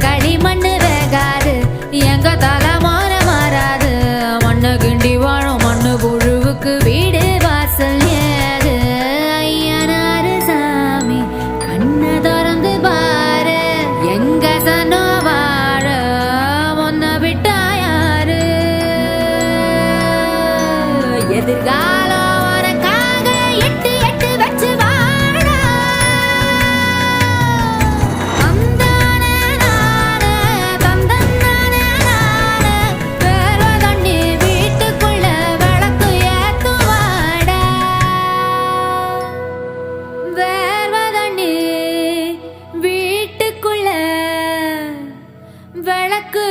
களிமண்ணு வேகாது எங்க தலைமான மாறாது மண்ணு கிண்டி வாழும் மண்ணு புழுவுக்கு வீடு வாசல் ஏது ஐயனாரு சாமி கண்ணை திறந்து பாரு எங்க சனோ வாழ ஒன்ன விட்டா யாரு எதிர்காலம் விளக்கு